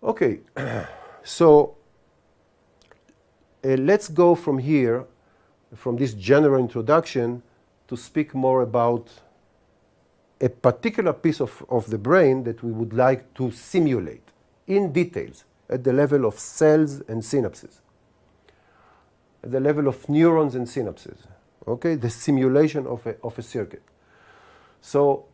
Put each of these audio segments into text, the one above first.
Okay, so let's go from here, from this general introduction, to speak more about a particular piece of the brain that we would like to simulate in details at the level of cells and synapses, at the level of neurons and synapses, okay, the simulation of a circuit. So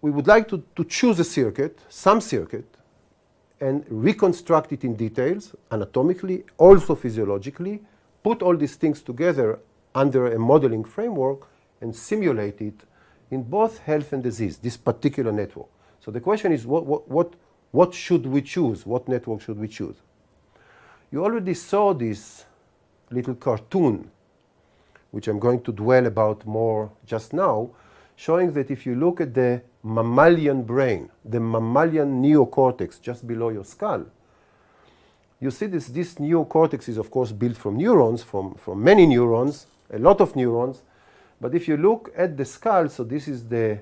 we would like to choose a circuit, some circuit, and reconstruct it in details, anatomically, also physiologically, put all these things together under a modeling framework and simulate it in both health and disease, this particular network. So the question is, what should we choose? What network should we choose? You already saw this little cartoon, which I'm going to dwell about more just now, showing that if you look at the mammalian brain, the mammalian neocortex just below your skull, you see this neocortex is, of course, built from neurons, from many neurons, a lot of neurons. But if you look at the skull, so this is the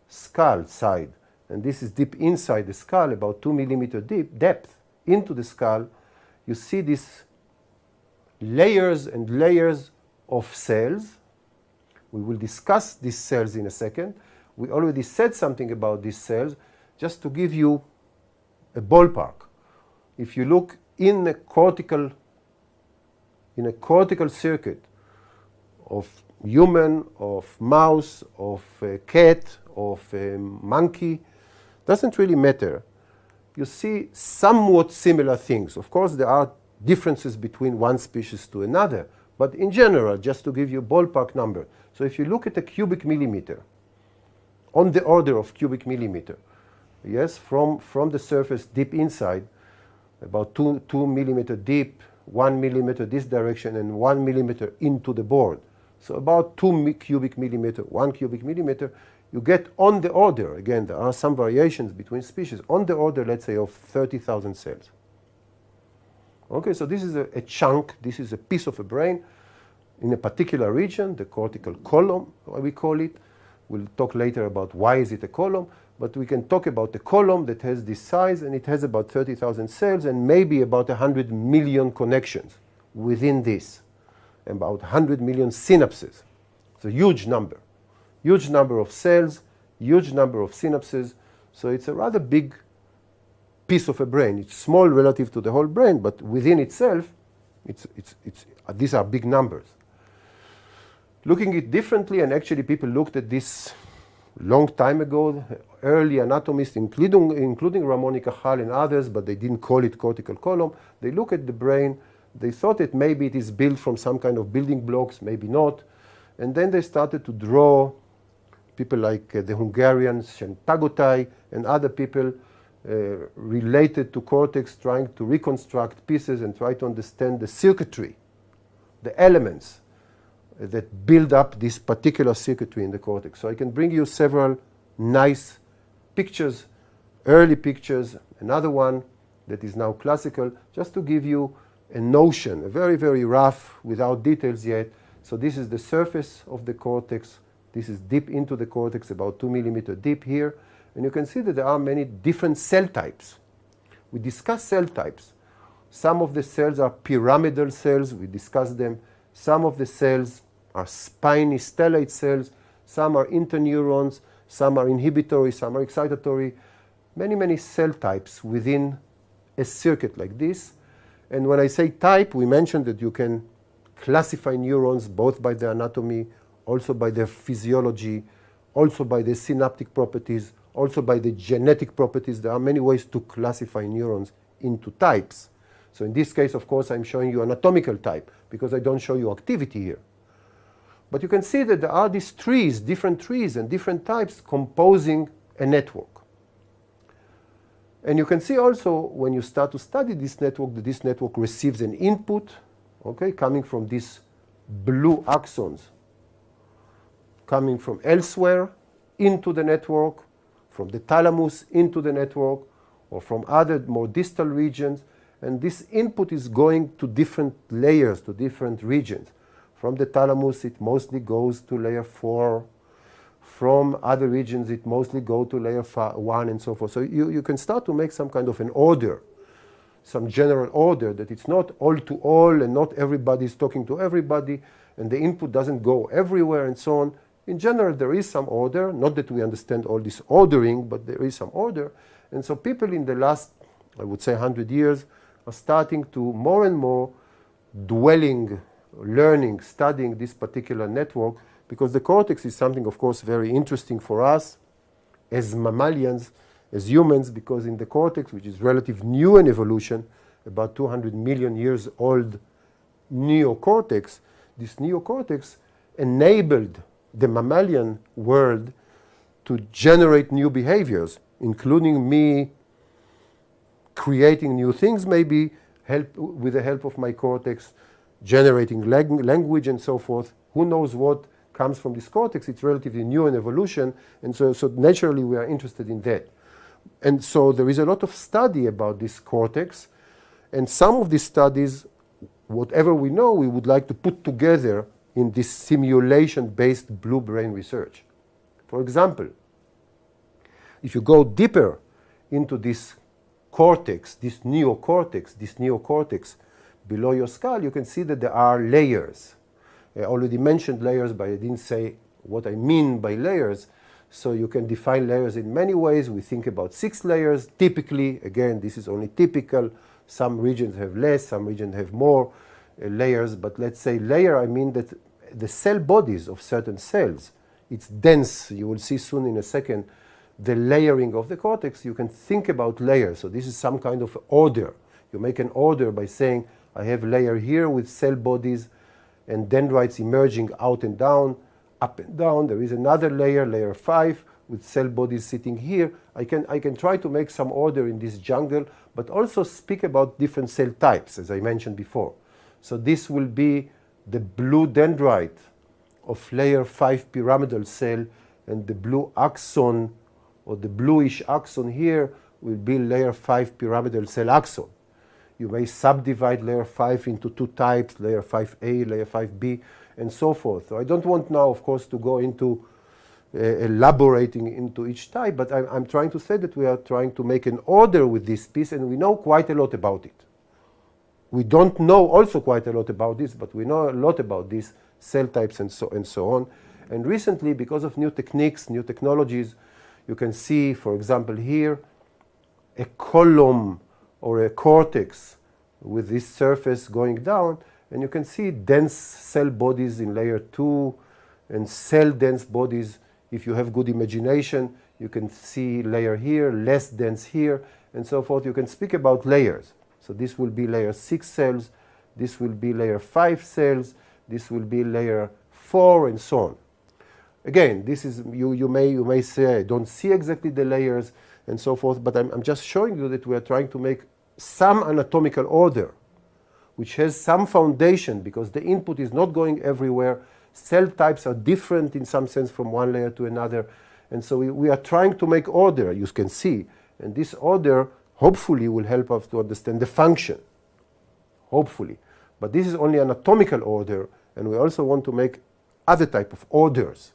skull side, and this is deep inside the skull, about 2 millimeter deep depth into the skull, you see these layers and layers of cells. We will discuss these cells in a second. We already said something about these cells, just to give you a ballpark. If you look in a cortical circuit of human, of mouse, of a cat, of a monkey, doesn't really matter. You see somewhat similar things. Of course, there are differences between one species to another, but in general, just to give you a ballpark number. So if you look at a cubic millimeter, on the order of cubic millimeter, yes, from the surface deep inside, about 2 millimeter deep, 1 millimeter this direction, and 1 millimeter into the board. So about 2 cubic millimeter, 1 cubic millimeter, you get on the order, again, there are some variations between species, on the order, let's say, of 30,000 cells. Okay, so this is a chunk, this is a piece of a brain in a particular region, the cortical column, we call it. We'll talk later about why is it a column, but we can talk about the column that has this size, and it has about 30,000 cells and maybe about 100 million connections within this, about 100 million synapses. It's a huge number of cells, huge number of synapses. So it's a rather big piece of a brain. It's small relative to the whole brain, but within itself, these are big numbers. Looking at it differently, and actually people looked at this long time ago, early anatomists, including Ramon y Cajal and others, but they didn't call it cortical column. They look at the brain, they thought that maybe it is built from some kind of building blocks, maybe not. And then they started to draw, people like the Hungarians, Tagotai, and other people related to cortex, trying to reconstruct pieces and try to understand the circuitry, the elements that build up this particular circuitry in the cortex. So I can bring you several nice pictures, early pictures, another one that is now classical, just to give you a notion, a very, very rough, without details yet. So this is the surface of the cortex. This is deep into the cortex, about 2 millimeter deep here. And you can see that there are many different cell types. We discuss cell types. Some of the cells are pyramidal cells. We discuss them. Some of the cells are spiny stellate cells. Some are interneurons. Some are inhibitory. Some are excitatory. Many, many cell types within a circuit like this. And when I say type, we mentioned that you can classify neurons both by their anatomy, also by their physiology, also by their synaptic properties, also by the genetic properties. There are many ways to classify neurons into types. So in this case, of course, I'm showing you anatomical type because I don't show you activity here. But you can see that there are these trees, different trees and different types composing a network. And you can see also when you start to study this network that this network receives an input, okay, coming from these blue axons, coming from elsewhere into the network, from the thalamus into the network, or from other more distal regions. And this input is going to different layers, to different regions. From the thalamus, it mostly goes to layer 4. From other regions, it mostly goes to layer 1 and so forth. So you can start to make some kind of an order some general order, that it's not all to all and not everybody is talking to everybody and the input doesn't go everywhere and so on. In general, there is some order, not that we understand all this ordering, but there is some order. And so people in the last, I would say 100 years, are starting to more and more dwelling, learning, studying this particular network, because the cortex is something, of course, very interesting for us as mammalians, as humans, because in the cortex, which is relatively new in evolution, about 200 million years old neocortex, this neocortex enabled the mammalian world to generate new behaviors, including me creating new things, maybe with the help of my cortex, generating language and so forth. Who knows what comes from this cortex? It's relatively new in evolution, and so naturally we are interested in that. And so there is a lot of study about this cortex, and some of these studies, whatever we know, we would like to put together in this simulation-based blue brain research. For example, if you go deeper into this cortex, this neocortex below your skull, you can see that there are layers. I already mentioned layers, but I didn't say what I mean by layers. So you can define layers in many ways. We think about 6 layers. Typically, again, this is only typical. Some regions have less, some regions have more layers. But let's say layer, I mean that the cell bodies of certain cells, it's dense. You will see soon in a second the layering of the cortex. You can think about layers. So this is some kind of order. You make an order by saying, I have layer here with cell bodies and dendrites emerging out and down, up and down. There is another layer, layer 5, with cell bodies sitting here. I can try to make some order in this jungle, but also speak about different cell types, as I mentioned before. So this will be the blue dendrite of layer 5 pyramidal cell, and the blue axon, or the bluish axon here, will be layer 5 pyramidal cell axon. You may subdivide layer 5 into 2 types, layer 5A, layer 5B, and so forth. So I don't want now, of course, to go into elaborating into each type, but I'm trying to say that we are trying to make an order with this piece, and we know quite a lot about it. We don't know also quite a lot about this, but we know a lot about these cell types and so on. And recently, because of new techniques, new technologies, you can see, for example, here, a column or a cortex with this surface going down, and you can see dense cell bodies in layer 2 and cell dense bodies. If you have good imagination, you can see layer here, less dense here, and so forth. You can speak about layers. So this will be layer 6 cells, this will be layer 5 cells, this will be layer 4, and so on. Again, this is, you may say, I don't see exactly the layers and so forth, but I'm just showing you that we are trying to make some anatomical order, which has some foundation, because the input is not going everywhere. Cell types are different in some sense from one layer to another. And so we are trying to make order, you can see. And this order, hopefully, will help us to understand the function. Hopefully. But this is only anatomical order, and we also want to make other type of orders.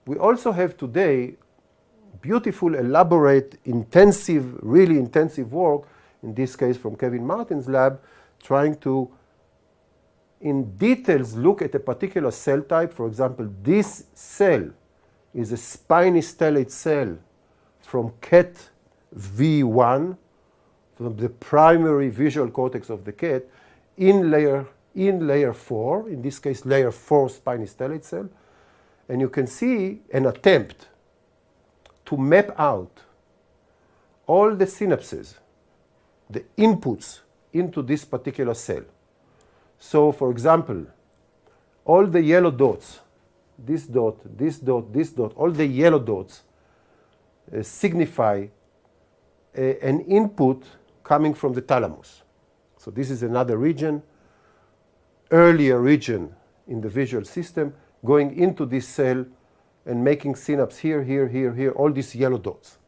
We also have today beautiful, elaborate, intensive, really intensive work, in this case from Kevin Martin's lab, trying to, in details, look at a particular cell type. For example, this cell is a spiny stellate cell from cat V1, from the primary visual cortex of the cat, in layer 4, in this case layer 4 spiny stellate cell. And you can see an attempt to map out all the synapses, the inputs into this particular cell. So, for example, all the yellow dots, this dot, this dot, this dot, all the yellow dots signify an input coming from the thalamus. So this is another region, earlier region in the visual system, going into this cell and making synapse here, here, here, here, all these yellow dots.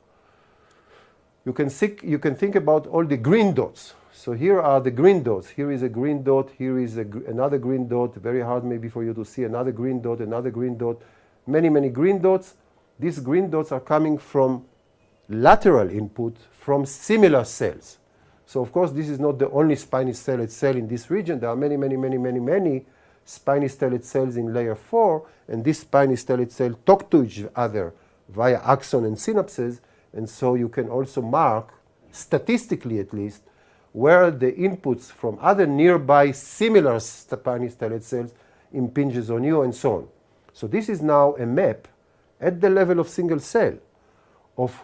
You can think about all the green dots. So here are the green dots. Here is a green dot, here is another green dot, very hard maybe for you to see, another green dot, many, many green dots. These green dots are coming from lateral input from similar cells. So of course this is not the only spiny stellate cell in this region. There are many spiny stellate cells in layer 4, and this spiny stellate cell talk to each other via axon and synapses, and so you can also mark, statistically at least, where the inputs from other nearby similar spiny stellate cells impinges on you, and so on. So this is now a map at the level of single cell of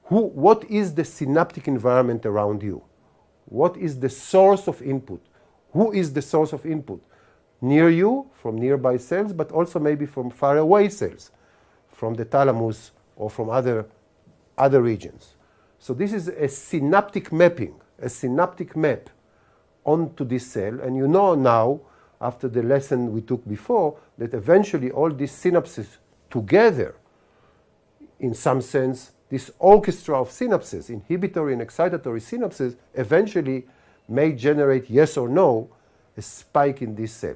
what is the synaptic environment around you? What is the source of input? Who is the source of input? Near you, from nearby cells, but also maybe from far away cells, from the thalamus or from other regions. So this is a synaptic mapping, a synaptic map onto this cell. And you know now, after the lesson we took before, that eventually all these synapses together, in some sense, this orchestra of synapses, inhibitory and excitatory synapses, eventually may generate, yes or no, a spike in this cell.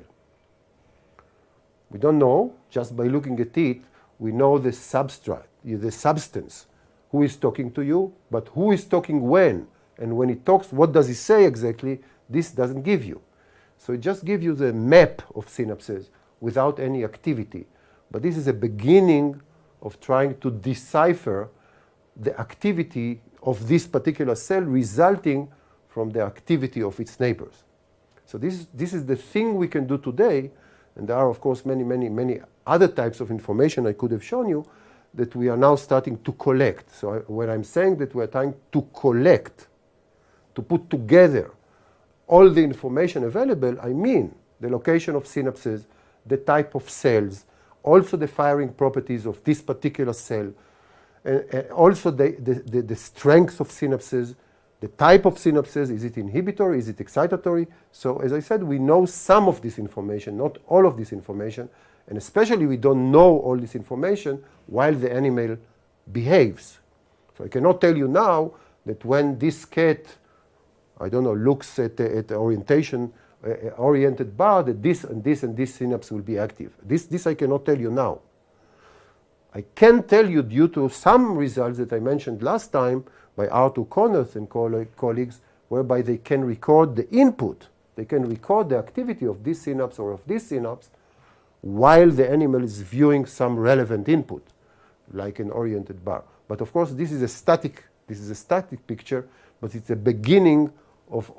We don't know, just by looking at it, we know the substrate, the substance, who is talking to you, but who is talking when? And when he talks, what does he say exactly? This doesn't give you. So it just gives you the map of synapses without any activity. But this is a beginning of trying to decipher the activity of this particular cell resulting from the activity of its neighbors. So this is the thing we can do today, and there are of course many other types of information I could have shown you that we are now starting to collect. So when I'm saying that we're trying to collect, to put together all the information available, I mean the location of synapses, the type of cells, also the firing properties of this particular cell, and also the strength of synapses, the type of synapses, is it inhibitory, is it excitatory? So as I said, we know some of this information, not all of this information, and especially we don't know all this information while the animal behaves. So I cannot tell you now that when this cat, I don't know, looks at the oriented bar, that this and this and this synapse will be active. This I cannot tell you now. I can tell you, due to some results that I mentioned last time by Arthur Connors and colleagues, whereby they can record the input, they can record the activity of this synapse or of this synapse while the animal is viewing some relevant input, like an oriented bar. But of course, this is a static picture, but it's a beginning of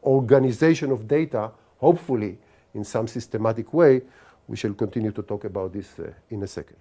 organization of data, hopefully in some systematic way. We shall continue to talk about this in a second.